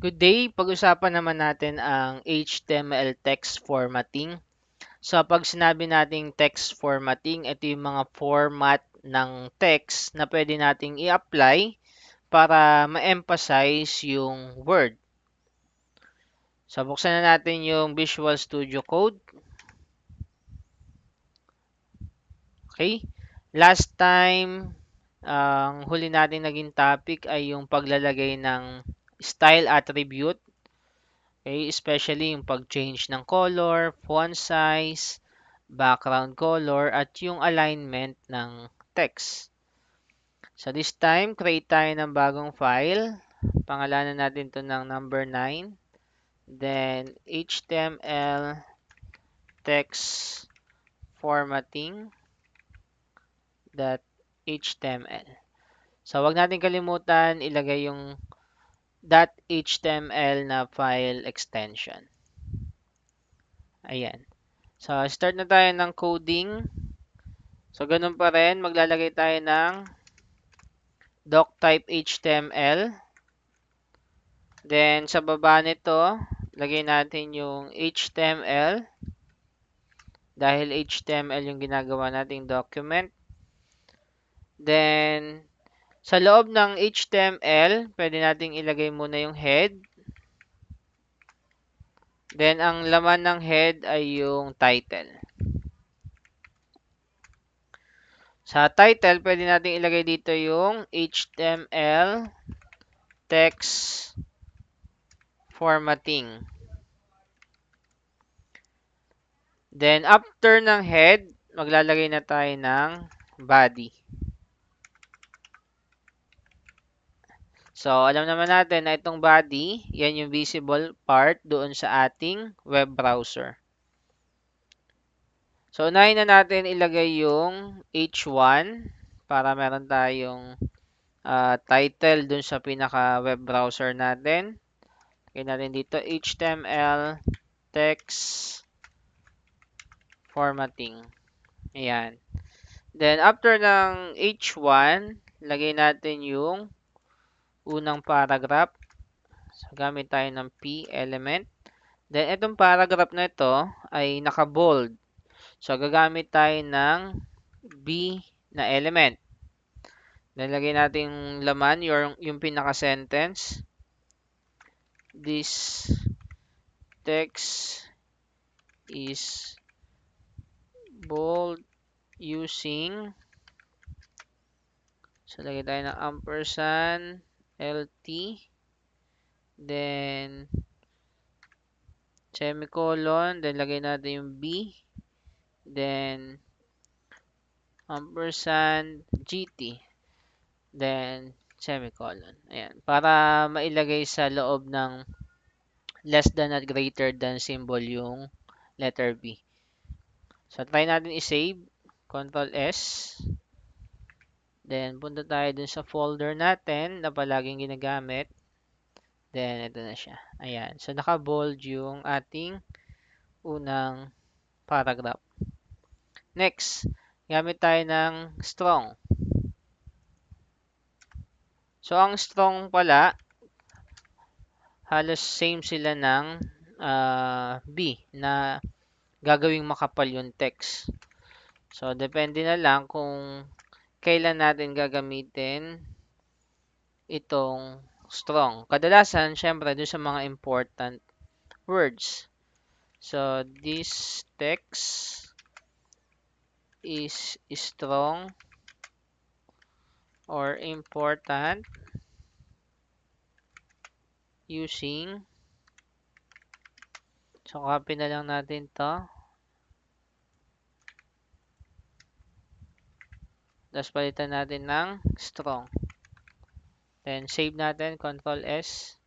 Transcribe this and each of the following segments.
Good day! Pag-usapan naman natin ang HTML text formatting. So, pag sinabi nating text formatting, ito yung mga format ng text na pwede nating i-apply para ma-emphasize yung word. So, buksan na natin yung Visual Studio Code. Okay? Last time, ang huli natin naging topic ay yung paglalagay ng style attribute. Okay, especially yung pag-change ng color, font size, background color, at yung alignment ng text. So this time, create tayo ng bagong file. Pangalanan natin to ng number 9. Then, HTML text formatting.html. So, wag natin kalimutan ilagay yung .html na file extension. Ayan. So, start na tayo ng coding. So, ganun pa rin. Maglalagay tayo ng doctype HTML. Then, sa baba nito, lagay natin yung HTML. Dahil HTML yung ginagawa nating document. Then, sa loob ng HTML, pwede nating ilagay muna yung head. Then, ang laman ng head ay yung title. Sa title, pwede nating ilagay dito yung HTML text formatting. Then, after ng head, maglalagay na tayo ng body. So, alam naman natin na itong body, yan yung visible part doon sa ating web browser. So, unahin na natin ilagay yung H1 para meron tayong title doon sa pinaka web browser natin. Lagay natin dito HTML text formatting. Ayan. Then, after ng H1, lagay natin yung unang paragraph. So, gamit tayo ng P element. Then, itong paragraph na ito ay naka-bold. So, gagamit tayo ng B na element. Then, lagay natin yung laman, yung pinaka-sentence. This text is bold using. So, lagay tayo ng ampersand, LT. Then, semicolon. Then, lagay natin yung B. Then, ampersand, GT. Then, semicolon. Ayan. Para mailagay sa loob ng less than at greater than symbol yung letter B. So, try natin i-save. Control S. Then, punta tayo dun sa folder natin na palaging ginagamit. Then, ito na siya. Ayan. So, naka-bold yung ating unang paragraph. Next, gamit tayo ng strong. So, ang strong pala, halos same sila ng B na gagawing makapal yung text. So, depende na lang kung kailan natin gagamitin itong strong. Kadalasan, syempre, doon sa mga important words. So, this text is strong or important using. So, copy na lang natin to. Tapos, palitan natin ng strong. Then, save natin. Control S.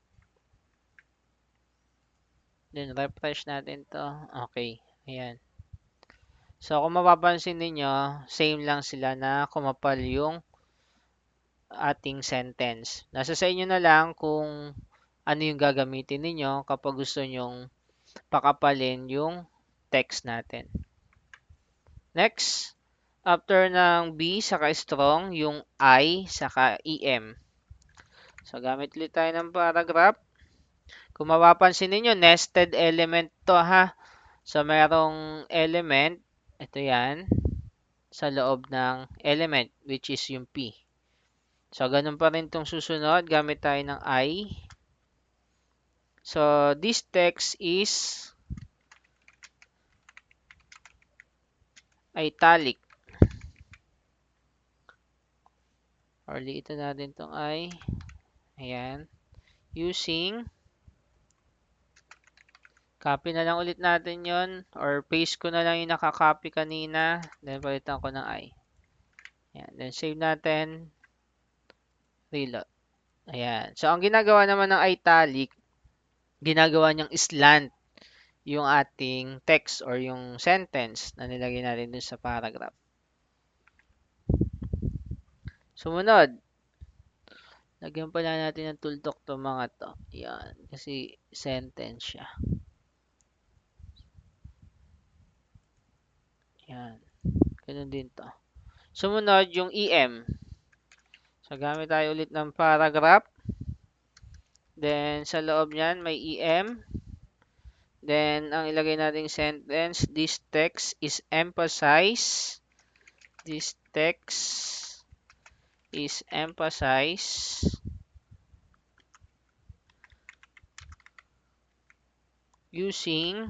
Then, refresh natin to. Okay. Ayan. So, kung mapapansin ninyo, same lang sila na kumapal yung ating sentence. Nasa sa inyo na lang kung ano yung gagamitin ninyo kapag gusto nyong pakapalin yung text natin. Next, after ng B saka strong, yung I saka EM. So, gamit ulit tayo ng paragraph. Kung mapapansin ninyo, nested element to ha. So, merong element, ito yan, sa loob ng element, which is yung P. So, ganun pa rin itong susunod. Gamit tayo ng I. So, this text is italic. Or liitan natin itong I. Ayan. Using, copy na lang ulit natin yon or paste ko na lang yung nakakopy kanina. Then, palitan ko ng I. Ayan. Then, save natin. Reload. Ayan. So, ang ginagawa naman ng italic, ginagawa niyang slant yung ating text or yung sentence na nilagay natin dun sa paragraph. Sumunod, lagyan pala natin ng tuldok to mga to. Yan, kasi sentence siya. Yan, ganun din to. Sumunod, yung EM. So, gamit tayo ulit ng paragraph. Then, sa loob niyan, may EM. Then, ang ilagay nating sentence, this text is emphasized. This text is emphasized using,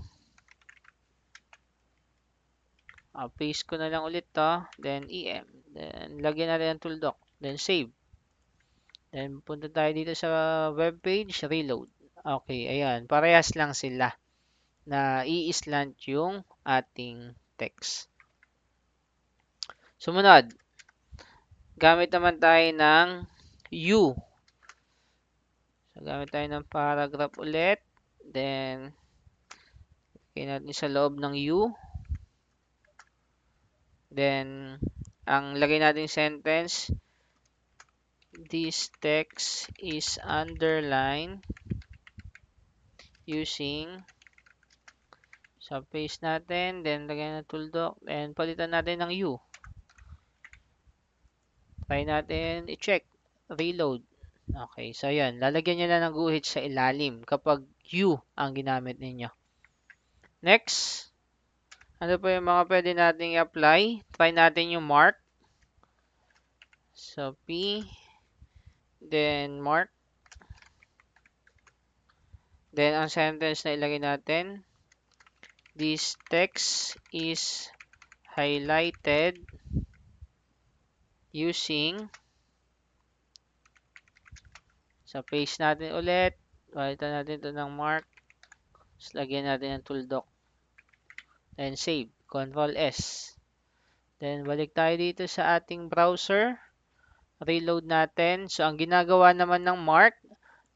paste ko na lang ulit to, then EM. Then, lagyan natin ang tuldok. Then, save. Then, punta tayo dito sa web page, reload. Okay, ayan. Parehas lang sila na i-slant yung ating text. Sumunod, gamit naman tayo ng U. So, gamit tayo ng paragraph ulit. Then, lagyan natin sa loob ng U. Then, ang lagay natin sentence, this text is underlined using, so paste natin, then lagyan ng tuldok, then palitan natin ng U. Try natin i-check, reload. Okay, so yan, lalagyan nyo na ng guhit sa ilalim kapag U ang ginamit ninyo. Next, ano pa yung mga pwede nating i-apply? Try natin yung mark. So, P, then mark. Then, ang sentence na ilagay natin, this text is highlighted using, so paste natin ulit, palitan natin ito ng mark, tapos lagyan natin ng tuldok, then save, Ctrl S. Then, balik tayo dito sa ating browser, reload natin. So, ang ginagawa naman ng mark,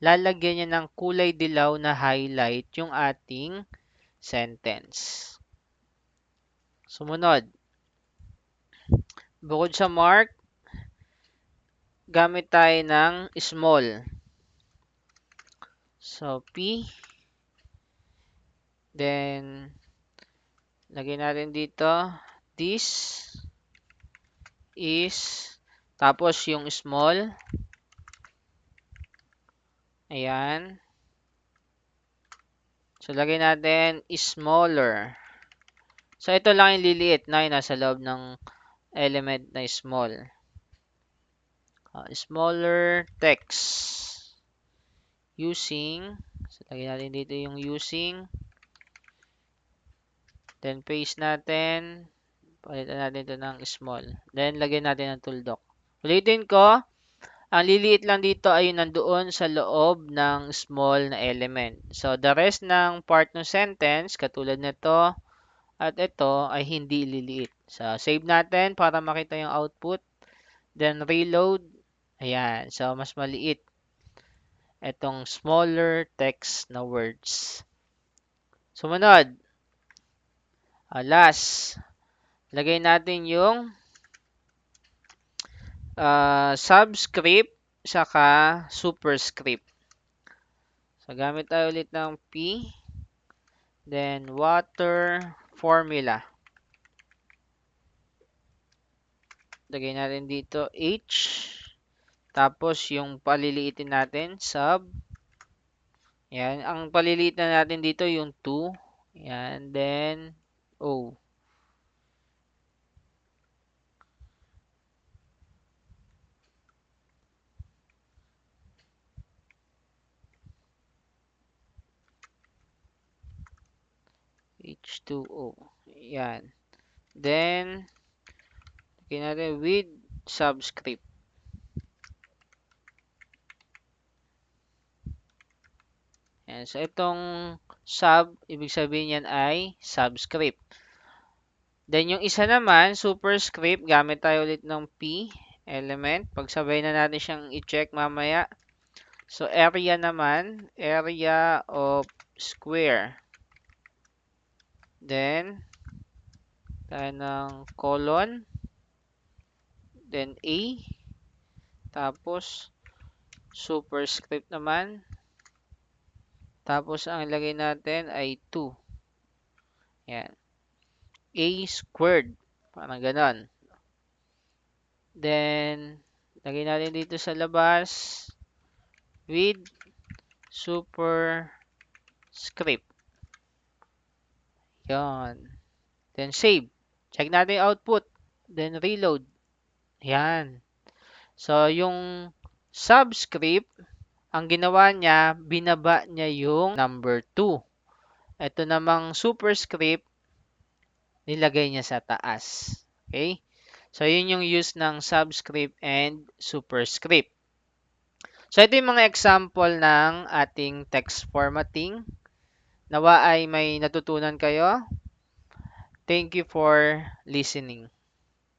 lalagyan niya ng kulay dilaw na highlight yung ating sentence. Sumunod, bukod sa mark, gamit tayo ng small. So, P, then, lagay natin dito, this is, tapos yung small, ayan. So, lagay natin smaller. So, ito lang yung liliit na yung nasa loob ng element na small. Smaller text. Using, so, lagay natin dito yung using. Then, paste natin. Palitan natin ito ng small. Then, lagyan natin ng tuldok. Ulitin ko, ang liliit lang dito ay nandoon sa loob ng small na element. So, the rest ng part ng sentence, katulad nito at ito, ay hindi liliit. So, save natin para makita yung output. Then, reload. Ayan. So, mas maliit itong smaller text na words. Sumunod. Last. Lagay natin yung subscript saka superscript. So, gamit tayo ulit ng P. Then, water formula. Lagay natin dito H. Tapos, yung paliliitin natin, sub. Yan. Ang paliliit na natin dito yung 2. Yan. Then, O. H2O. Yan. Then, lagyan natin with subscript. Yan. So, itong sub, ibig sabihin yan ay subscript. Then, yung isa naman, superscript, gamit tayo ulit ng P element. Pagsabay na natin siyang i-check mamaya. So, area naman, area of square. Then, tayo ng colon. Then, A. Tapos, superscript naman. Tapos, ang ilagay natin ay 2. Yan. A squared. Parang ganon. Then, lagay natin dito sa labas with superscript. Yan. Then, save. Check natin yung output. Then, reload. Yan. So, yung subscript, ang ginawa niya, binaba niya yung number 2. Ito namang superscript, nilagay niya sa taas. Okay? So, yun yung use ng subscript and superscript. So, ito yung mga example ng ating text formatting. Nawa ay may natutunan kayo. Thank you for listening.